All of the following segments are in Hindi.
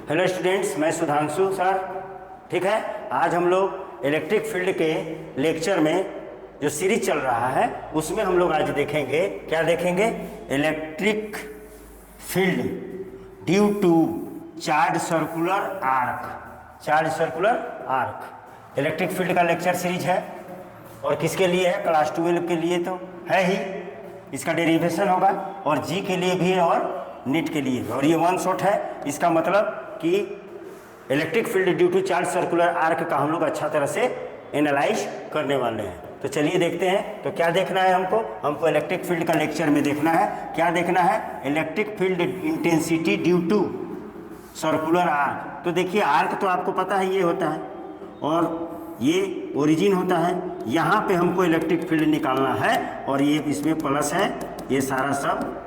हेलो स्टूडेंट्स, मैं सुधांशु सर। ठीक है, आज हम लोग इलेक्ट्रिक फील्ड के लेक्चर में जो सीरीज चल रहा है उसमें हम लोग आज देखेंगे, क्या देखेंगे? Electric field due to charge circular arc. Charge circular arc electric field का लेक्चर सीरीज है और किसके लिए है? क्लास 12 के लिए तो है ही। इसका डेरिवेशन होगा और जी के लिए भी है और नीट के लिए भी, और ये वन शॉट है। इसका मतलब कि electric field due to charge circular arc का हम लोग अच्छा तरह से एनालाइज करने वाले हैं। तो चलिए देखते हैं। तो क्या देखना है हमको इलेक्ट्रिक फील्ड का लेक्चर में देखना है। क्या देखना है? Electric field intensity due to circular arc. तो देखिए, आर्क तो आपको पता है ये होता है और ये ओरिजिन होता है। यहाँ पे हमको इलेक्ट्रिक फील्ड निकालना है और ये इसमें प्लस है, ये सारा सब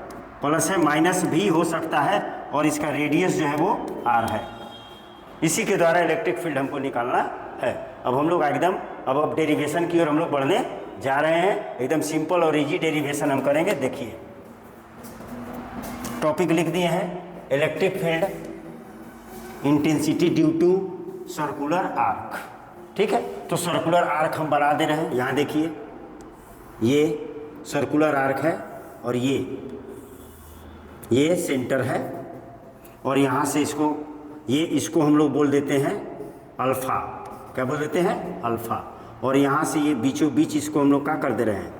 प्लस है, माइनस भी हो सकता है और इसका रेडियस जो है वो आर है। इसी के द्वारा इलेक्ट्रिक फील्ड हमको निकालना है। अब हम लोग एकदम अब डेरिवेशन की ओर हम लोग बढ़ने जा रहे हैं। एकदम सिंपल और इजी डेरिवेशन हम करेंगे। देखिए, टॉपिक लिख दिए हैं, electric field intensity due to circular arc. ठीक है, तो सर्कुलर आर्क हम बना दे रहे हैं। यहाँ देखिए, ये सर्कुलर आर्क है और ये सेंटर है और यहाँ से इसको हम लोग बोल देते हैं अल्फ़ा। क्या बोल देते हैं? अल्फ़ा। और यहाँ से ये बीचों बीच इसको हम लोग क्या कर दे रहे हैं?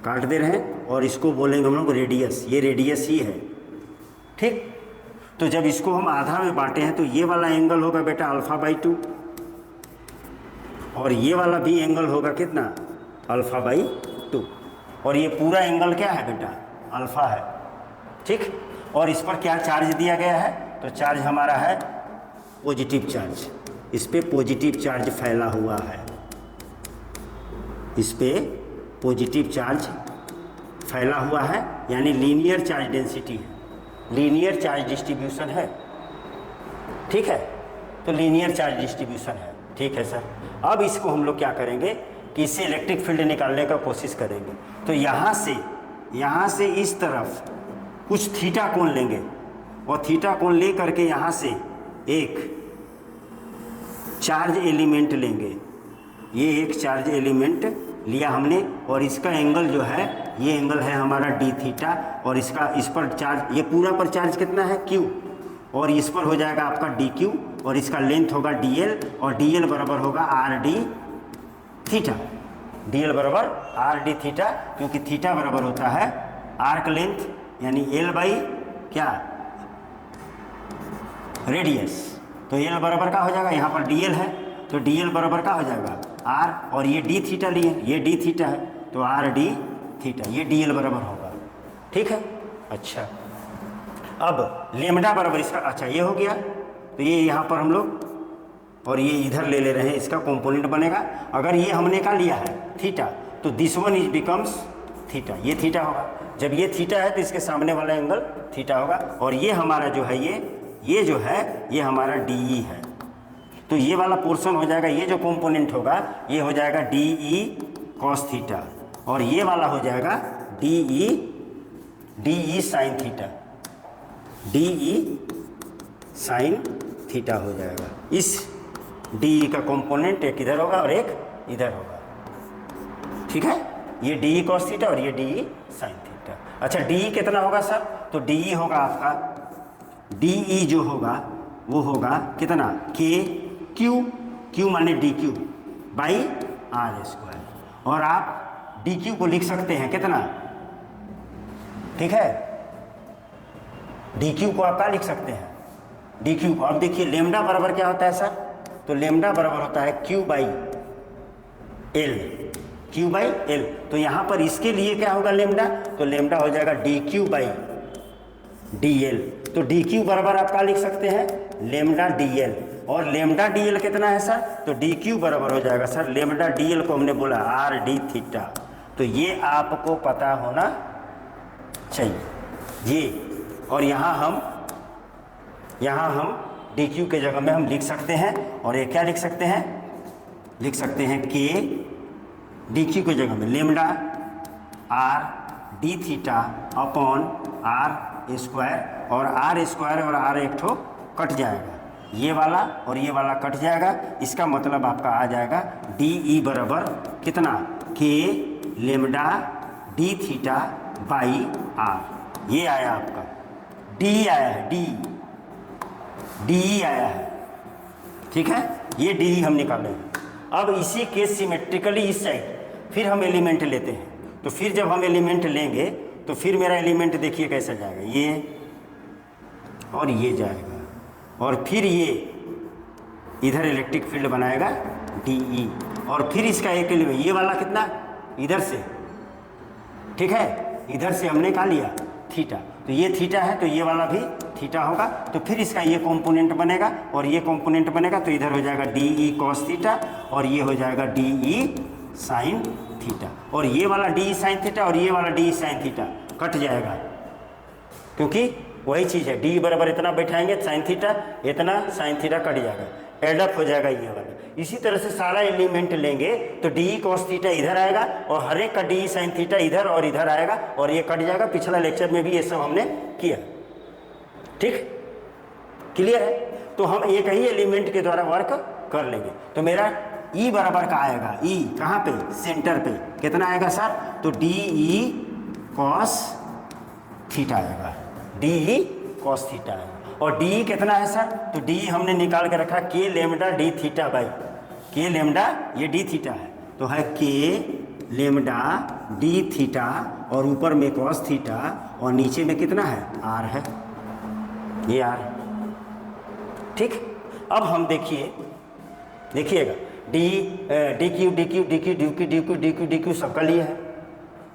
काट दे रहे हैं और इसको बोलेंगे हम लोग रेडियस। ये रेडियस ही है। ठीक, तो जब इसको हम आधा में बांटे हैं तो ये वाला एंगल होगा बेटा अल्फ़ा/2 और ये वाला भी एंगल होगा कितना? अल्फ़ा/2। और ये पूरा एंगल क्या है बेटा? अल्फ़ा है। ठीक, और इस पर क्या चार्ज दिया गया है? तो चार्ज हमारा है पॉजिटिव चार्ज। इस पे पॉजिटिव चार्ज फैला हुआ है। इस पे पॉजिटिव चार्ज फैला हुआ है, यानी लीनियर चार्ज डेंसिटी है, लीनियर चार्ज डिस्ट्रीब्यूशन है। ठीक है, तो लीनियर चार्ज डिस्ट्रीब्यूशन है। ठीक है सर। अब इसको हम लोग क्या करेंगे कि इससे इलेक्ट्रिक फील्ड निकालने का कोशिश करेंगे। तो यहाँ से इस तरफ कुछ थीटा कोण लेंगे और थीटा कोण ले करके यहाँ से एक चार्ज एलिमेंट लेंगे। ये एक चार्ज एलिमेंट लिया हमने और इसका एंगल जो है, ये एंगल है हमारा डी थीटा और इस पर चार्ज, ये पूरा पर चार्ज कितना है? क्यू। और इस पर हो जाएगा आपका डी क्यू और इसका लेंथ होगा डी एल और डी एल बराबर होगा are D theta. D L बराबर आर डी थीटा, क्योंकि थीटा बराबर होता है आर्क लेंथ यानी एल बाई क्या? रेडियस। तो एल बराबर का हो जाएगा, यहाँ पर डी एल है तो डी एल बराबर का हो जाएगा आर, और ये डी थीटा लिए, ये डी थीटा है तो आर डी थीटा, ये डी एल बराबर होगा। ठीक है, अच्छा। अब लेमडा बराबर इसका, अच्छा ये हो गया। तो ये यहाँ पर हम लोग और ये इधर ले रहे हैं, इसका कंपोनेंट बनेगा। अगर ये हमने का लिया है थीटा तो this one is becomes theta, ये थीटा होगा। जब ये थीटा है तो इसके सामने वाला एंगल थीटा होगा और ये हमारा जो है ये जो है ये हमारा डी ई है। तो ये वाला पोर्शन हो जाएगा, ये जो कंपोनेंट होगा ये हो जाएगा डी ई कॉस थीटा और ये वाला हो जाएगा D E sine theta, D E sine theta हो जाएगा। इस डी ई का कंपोनेंट एक इधर होगा और एक इधर होगा। ठीक है, ये डी ई कॉस थीटा और ये डी ई साइन थीटा। अच्छा, डी ई कितना होगा सर? तो डी ई होगा आपका, डी ई जो होगा वो होगा कितना? के क्यू माने D Q by R square. और आप डी क्यू को लिख सकते हैं कितना? ठीक है, डी क्यू को आप क्या लिख सकते हैं? डी क्यू को अब देखिए, लेमडा बराबर क्या होता है सर? तो लेमडा बराबर होता है Q by L, Q by L. तो यहाँ पर इसके लिए क्या होगा लेमडा? तो लेमडा हो जाएगा D Q by D L. तो डी क्यू बराबर आप क्या लिख सकते हैं? Lambda D L. और लेमडा डी एल कितना है सर? तो डी क्यू बराबर हो जाएगा सर, लेमडा डी एल को हमने बोला आर डी थीटा। तो ये आपको पता होना चाहिए ये। और यहाँ हम डी क्यू के जगह में हम लिख सकते हैं और ये क्या लिख सकते हैं? लिख सकते हैं के डी क्यू की जगह में lambda R D theta upon R square, और आर स्क्वायर और आर एक ठो कट जाएगा ये वाला और ये वाला कट जाएगा। इसका मतलब आपका आ जाएगा डी ई बराबर कितना, K lambda D theta by R. ये आया आपका डी आया है, डी आया है, ठीक है। ये डी हम निकाले। अब इसी के सिमेट्रिकली इस साइड फिर हम एलिमेंट लेते हैं। तो फिर जब हम एलिमेंट लेंगे तो फिर मेरा एलिमेंट देखिए कैसा जाएगा, ये और ये जाएगा, और फिर ये इधर इलेक्ट्रिक फील्ड बनाएगा डी ई, और फिर इसका एक एलिमेंट ये वाला कितना इधर से, ठीक है, इधर से हमने क्या लिया थीटा, तो ये थीटा है तो ये वाला भी थीटा होगा। तो फिर इसका ये कंपोनेंट बनेगा और ये कंपोनेंट बनेगा, तो इधर हो जाएगा डी ई कॉस थीटा और ये हो जाएगा डी ई साइन थीटा, और ये वाला डी ई साइन थीटा और ये वाला D E sine theta cut जाएगा, क्योंकि वही चीज़ है, डी बराबर इतना बैठाएंगे साइन थीटा, इतना साइन थीटा कट जाएगा, एडअप हो जाएगा ये वाला। इसी तरह से सारा एलिमेंट लेंगे तो डी ई कॉस थीटा इधर आएगा और हर एक का डी ई साइन थीटा इधर और इधर आएगा और ये कट जाएगा। पिछला लेक्चर में भी ये सब हमने किया, ठीक, क्लियर है। तो हम एक ही एलिमेंट के द्वारा वर्क कर लेंगे। तो मेरा ई बराबर का आएगा, ई कहाँ पे, सेंटर पे, कितना आएगा सर, तो डी ई कॉस थीटा आएगा, डी ई कॉस थीटा आएगा। और डी कितना है सर, तो डी हमने निकाल के रखा के लेमडा डी थीटा बाई के लेमडा, ये डी थीटा है तो है के लेमडा डी थीटा और ऊपर में कॉस थीटा और नीचे में कितना है आर है, ये आर, ठीक। अब हम देखिएगा डी क्यू सबका लिए है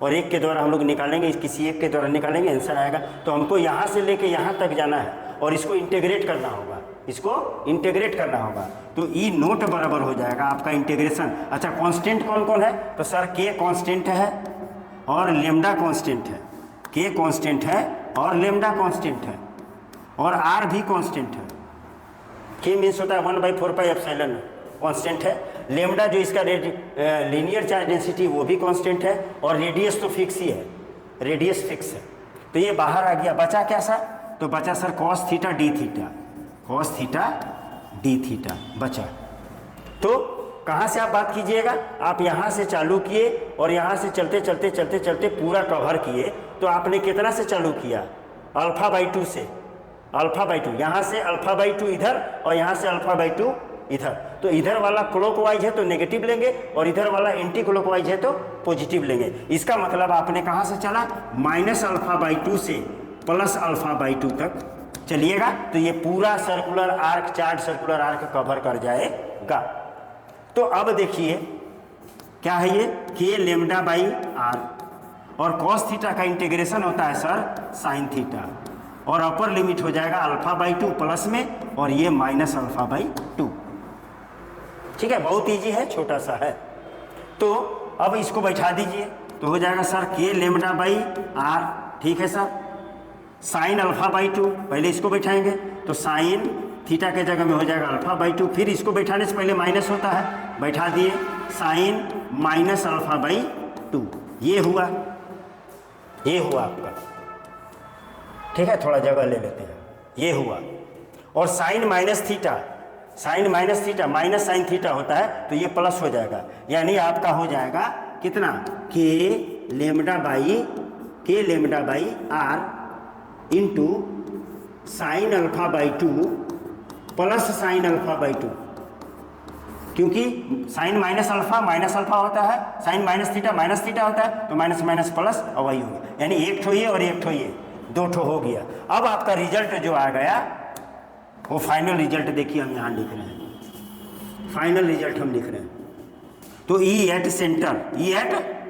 और एक के द्वारा हम लोग निकालेंगे, किसी एक के द्वारा निकालेंगे, आंसर आएगा। तो हमको यहाँ से लेके यहाँ तक जाना है और इसको इंटीग्रेट करना होगा, तो ई नोट बराबर हो जाएगा आपका इंटीग्रेशन। अच्छा, कांस्टेंट कौन कौन है, तो सर के कांस्टेंट है और लेमडा कांस्टेंट है, के कांस्टेंट है और लेमडा कांस्टेंट है और आर भी कांस्टेंट है। के मीन्स होता है 1/4 एप्सिलॉन कांस्टेंट है। लेमडा जो इसका लीनियर चार्ज डेंसिटी वो भी कांस्टेंट है और रेडियस तो फिक्स ही है, रेडियस फिक्स है। तो ये बाहर आ गया, बचा क्या सर, तो बचा sir cos theta D theta, cos theta D theta बचा। तो कहाँ से आप बात कीजिएगा, आप यहाँ से चालू किए और यहाँ से चलते पूरा कवर किए। तो आपने कितना से चालू किया, अल्फा बाई 2 से, अल्फा बाई 2, यहाँ से अल्फा बाई 2 इधर और यहाँ से अल्फा बाई 2 इधर। तो इधर वाला क्लॉकवाइज है तो नेगेटिव लेंगे और इधर वाला एंटी क्लॉकवाइज है तो पॉजिटिव लेंगे। इसका मतलब आपने कहाँ से चला, माइनस अल्फा बाई 2 से प्लस अल्फा बाई 2 तक चलिएगा। तो ये पूरा circular arc, chart circular arc cover कर जाएगा। तो अब देखिए क्या है, ये के लेमडा बाई आर और कॉस थीटा का इंटीग्रेशन होता है सर साइन थीटा और अपर लिमिट हो जाएगा अल्फा बाई 2 प्लस में और ये माइनस अल्फा बाई 2, ठीक है, बहुत इजी है, छोटा सा है। तो अब इसको बैठा दीजिए तो हो जाएगा सर के लेमडा बाई आर, ठीक है सर, साइन अल्फा बाई 2, पहले इसको बैठाएंगे तो साइन थीटा के जगह में हो जाएगा अल्फा बाई 2, फिर इसको बैठाने से पहले माइनस होता है, बैठा दिए साइन माइनस अल्फा बाई 2, ये हुआ आपका, ठीक है, थोड़ा जगह ले लेते हैं, ये हुआ। और sine minus theta minus sine theta होता है तो ये प्लस हो जाएगा, यानी आपका हो जाएगा कितना, K lambda by R into sine alpha by 2 plus sine alpha by 2, क्योंकि साइन माइनस अल्फा होता है, साइन माइनस थीटा होता है, तो माइनस माइनस प्लस और वही होगा, यानी एक ठो ये और एक ठो ये, 2 ठो हो गया। अब आपका रिजल्ट जो आ गया वो फाइनल रिजल्ट देखिए, हम यहाँ लिख रहे हैं, फाइनल रिजल्ट हम लिख रहे हैं। तो E at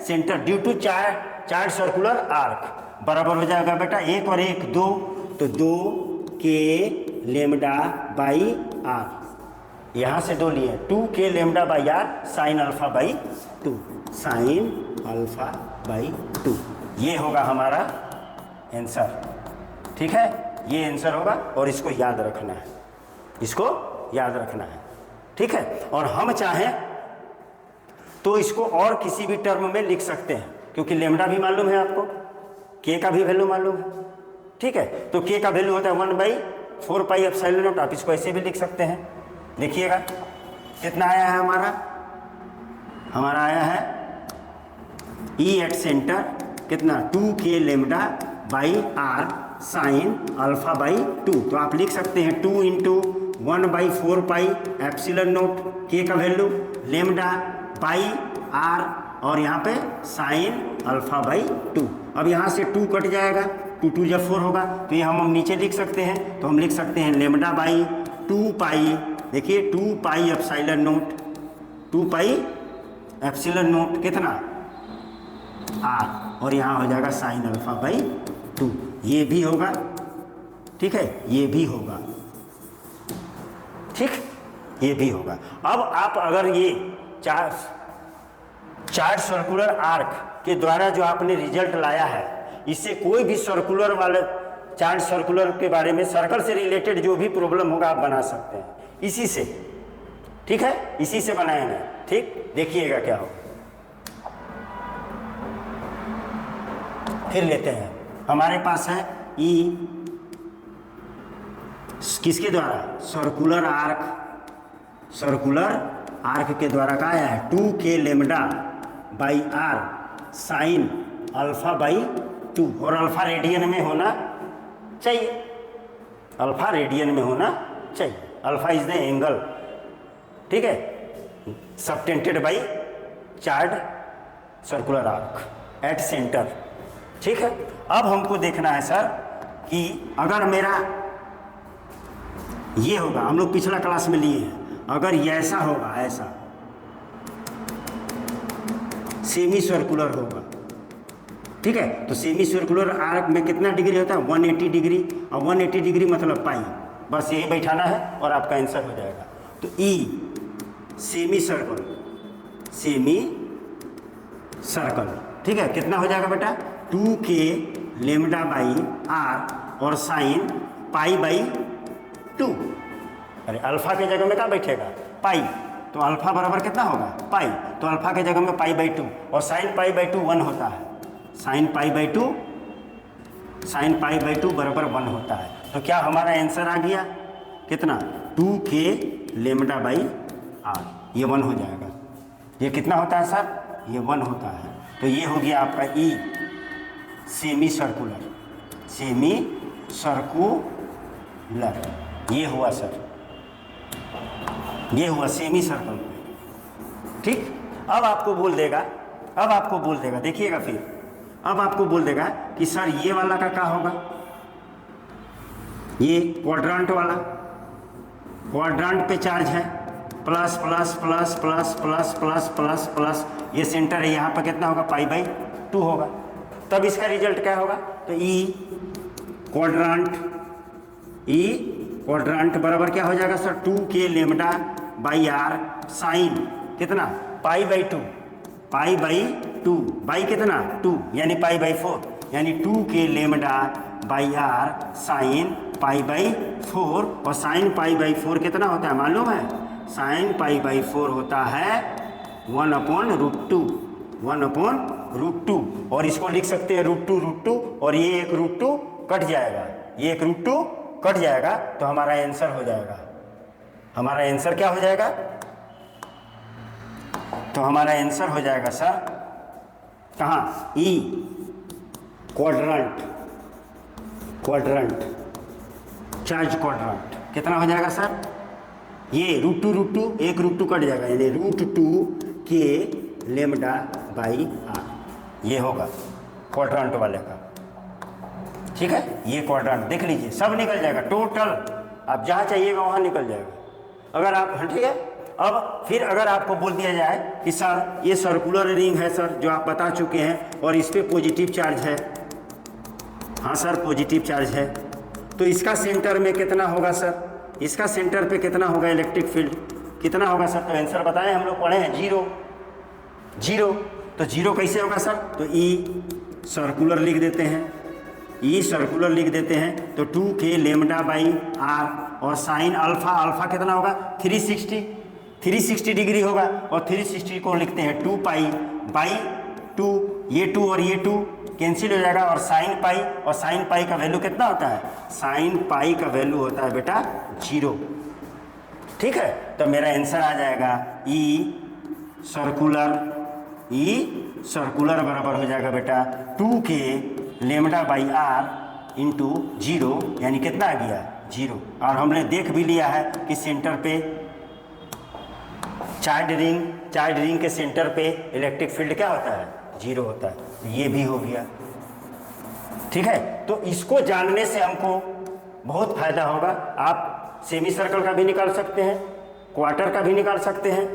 centre due to chord circular arc बराबर हो जाएगा बेटा 1 और 1 2, तो 2 के लेमडा बाई आर, यहाँ से 2 लिए 2 K lambda by R sine alpha by 2, sine alpha by 2, ये होगा हमारा आंसर, ठीक है, ये आंसर होगा। और इसको याद रखना है, ठीक है। और हम चाहें तो इसको और किसी भी टर्म में लिख सकते हैं, क्योंकि लेमडा भी मालूम है आपको, के का भी वैल्यू मालूम है, ठीक है। तो के का वैल्यू होता है 1/4 4 पाई एप्सिलॉन नॉट, आप इसको ऐसे भी लिख सकते हैं। देखिएगा कितना आया है हमारा आया है ई एट सेंटर कितना 2k lambda by R sine alpha by 2। तो आप लिख सकते हैं 2 इंटू 1/4 पाई एप्सिलॉन नोट के का वैल्यू लेमडा बाई आर और यहाँ पे साइन अल्फा बाई 2। अब यहाँ से 2 कट जाएगा, 2 2 जब 4 होगा तो ये हम नीचे लिख सकते हैं। तो हम लिख सकते हैं लेमडा बाई 2 पाई, देखिए 2 pi epsilon note, 2 pi epsilon note कितना आर और यहाँ हो जाएगा साइन अल्फा बाई 2। ये भी होगा, ठीक है, ये भी होगा, ठीक, ये भी होगा। अब आप अगर ये चार्ट सर्कुलर आर्क के द्वारा जो आपने रिजल्ट लाया है, इससे कोई भी सर्कुलर वाले चार्ट सर्कुलर के बारे में सर्कल से रिलेटेड जो भी प्रॉब्लम होगा आप बना सकते हैं इसी से, ठीक है, इसी से बनाएंगे। ठीक, देखिएगा क्या होगा। फिर लेते हैं, हमारे पास है ई किसके द्वारा, सर्कुलर आर्क के द्वारा का आया है 2k lambda by R sine alpha by 2 और अल्फा रेडियन में होना चाहिए, अल्फा रेडियन में होना चाहिए। अल्फा इज द एंगल, ठीक है, subtended by chart circular arc at centre. ठीक है, अब हमको देखना है सर कि अगर मेरा ये होगा, हम लोग पिछला क्लास में लिए हैं, अगर ये ऐसा होगा, ऐसा सेमी सर्कुलर होगा, ठीक है, तो सेमी सर्कुलर आर्क में कितना डिग्री होता है 180 डिग्री, और 180 डिग्री मतलब पाई, बस यही बैठाना है और आपका आंसर हो जाएगा। तो ई सेमी सर्कल, ठीक है, कितना हो जाएगा बेटा 2k लेमडा बाई आर और साइन पाई बाई 2। अरे अल्फा के जगह में क्या बैठेगा पाई, तो अल्फा बराबर कितना होगा पाई, तो अल्फा के जगह में पाई बाई 2 और साइन पाई बाई 2 1 होता है, साइन पाई बाई 2 बराबर 1 होता है। तो क्या हमारा आंसर आ गया कितना 2k लेमडा बाई आर, ये 1 हो जाएगा। ये कितना होता है सर, ये 1 होता है। तो ये हो गया आपका ई सेमी सर्कुलर, ये हुआ सर, ये हुआ सेमी सर्कल। ठीक, अब आपको बोल देगा, देखिएगा फिर, अब आपको बोल देगा कि सर ये वाला का क्या होगा, ये क्वाड्रांट वाला, क्वाड्रांट पे चार्ज है plus plus plus plus plus plus plus plus, ये सेंटर है, यहाँ पर कितना होगा पाई बाई 2 होगा। तब इसका रिजल्ट क्या होगा, तो ई क्वाड्रांट बराबर क्या हो जाएगा sir 2k lambda by R sine कितना पाई बाई 2 बाई कितना 2 यानी पाई बाई 4, यानी 2k lambda by R sine pi by 4, और साइन पाई बाई 4 कितना होता है मालूम है, साइन पाई बाई 4 होता है 1/√2, और इसको लिख सकते हैं √2 और ये एक √2 कट जाएगा, ये एक √2 कट जाएगा, तो हमारा आंसर हो जाएगा, हमारा आंसर क्या हो जाएगा, तो हमारा आंसर हो जाएगा सर कहाँ, ई क्वाड्रांट चार्ज क्वाड्रांट कितना हो जाएगा सर, ये √2 एक √2 कट जाएगा, यानी √2k लेमडा बाई आर, ये होगा क्वाड्रांट वाले का। ठीक है, ये क्वाड्रांट देख लीजिए, सब निकल जाएगा टोटल, आप जहाँ चाहिएगा वहाँ निकल जाएगा। अगर आप, ठीक है, अब फिर अगर आपको बोल दिया जाए कि सर ये सर्कुलर रिंग है सर, जो आप बता चुके हैं, और इस पर पॉजिटिव चार्ज है, हाँ सर पॉजिटिव चार्ज है, तो इसका सेंटर में कितना होगा सर, इसका सेंटर पे कितना होगा इलेक्ट्रिक फील्ड, कितना होगा सर, तो आंसर बताएं, हम लोग पढ़े हैं 0। तो 0 कैसे होगा सर, तो ई सर्कुलर लिख देते हैं, तो 2k लेमडा बाई आर और साइन अल्फा कितना होगा 360 डिग्री होगा, और 360 को लिखते हैं 2 पाई बाई 2, ये 2 और ये 2 कैंसिल हो जाएगा और साइन पाई का वैल्यू कितना होता है, साइन पाई का वैल्यू होता है बेटा 0। ठीक है, तो मेरा आंसर आ जाएगा ई सर्कुलर बराबर हो जाएगा बेटा 2k lambda by R into 0, यानी कितना आ गया 0। और हमने देख भी लिया है कि सेंटर पे चार्ज रिंग के सेंटर पे इलेक्ट्रिक फील्ड क्या होता है, 0 होता है। तो ये भी हो गया। ठीक है, तो इसको जानने से हमको बहुत फायदा होगा। आप सेमी सर्कल का भी निकाल सकते हैं, क्वार्टर का भी निकाल सकते हैं,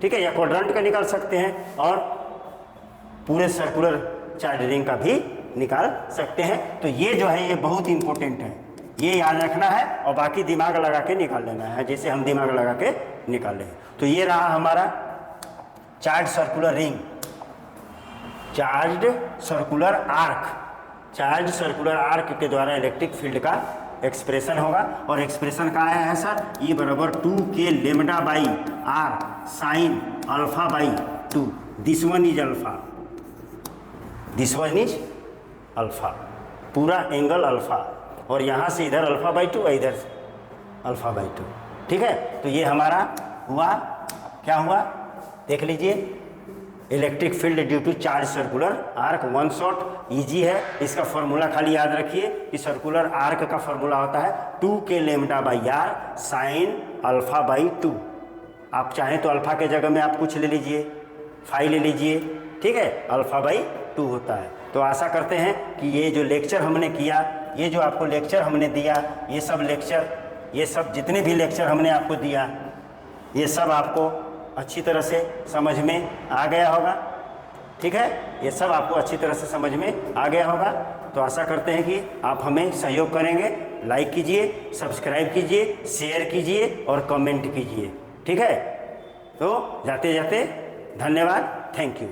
ठीक है, या क्वाड्रेंट का निकाल सकते हैं, और पूरे सर्कुलर चार्ज रिंग का भी निकाल सकते हैं। तो ये जो है ये बहुत इंपॉर्टेंट है, ये याद रखना है और बाकी दिमाग लगा के निकाल लेना है, जैसे हम दिमाग लगा के निकाल लें। तो ये रहा हमारा charge circular ring, charge circular arc के द्वारा इलेक्ट्रिक फील्ड का एक्सप्रेशन होगा। और एक्सप्रेशन का आया है सर ई बराबर 2k lambda by R sine alpha by 2। This one is alpha, पूरा एंगल अल्फा, और यहाँ से इधर अल्फा बाई 2 और इधर अल्फा बाई 2। ठीक है, तो ये हमारा हुआ, क्या हुआ देख लीजिए, electric field due to charge circular arc. One shot easy है, इसका फॉर्मूला खाली याद रखिए कि सर्कुलर आर्क का फॉर्मूला होता है 2k lambda by R sine alpha by 2। आप चाहें तो अल्फा के जगह में आप कुछ ले लीजिए, फाई ले लीजिए, ठीक है, अल्फा बाई 2 होता है। तो आशा करते हैं कि ये जो लेक्चर हमने किया, ये जो आपको लेक्चर हमने दिया, ये सब जितने भी लेक्चर हमने आपको दिया, ये सब आपको अच्छी तरह से समझ में आ गया होगा। ठीक है, ये सब आपको अच्छी तरह से समझ में आ गया होगा। तो आशा करते हैं कि आप हमें सहयोग करेंगे। लाइक कीजिए, सब्सक्राइब कीजिए, शेयर कीजिए और कमेंट कीजिए। ठीक है, तो जाते जाते धन्यवाद, थैंक यू।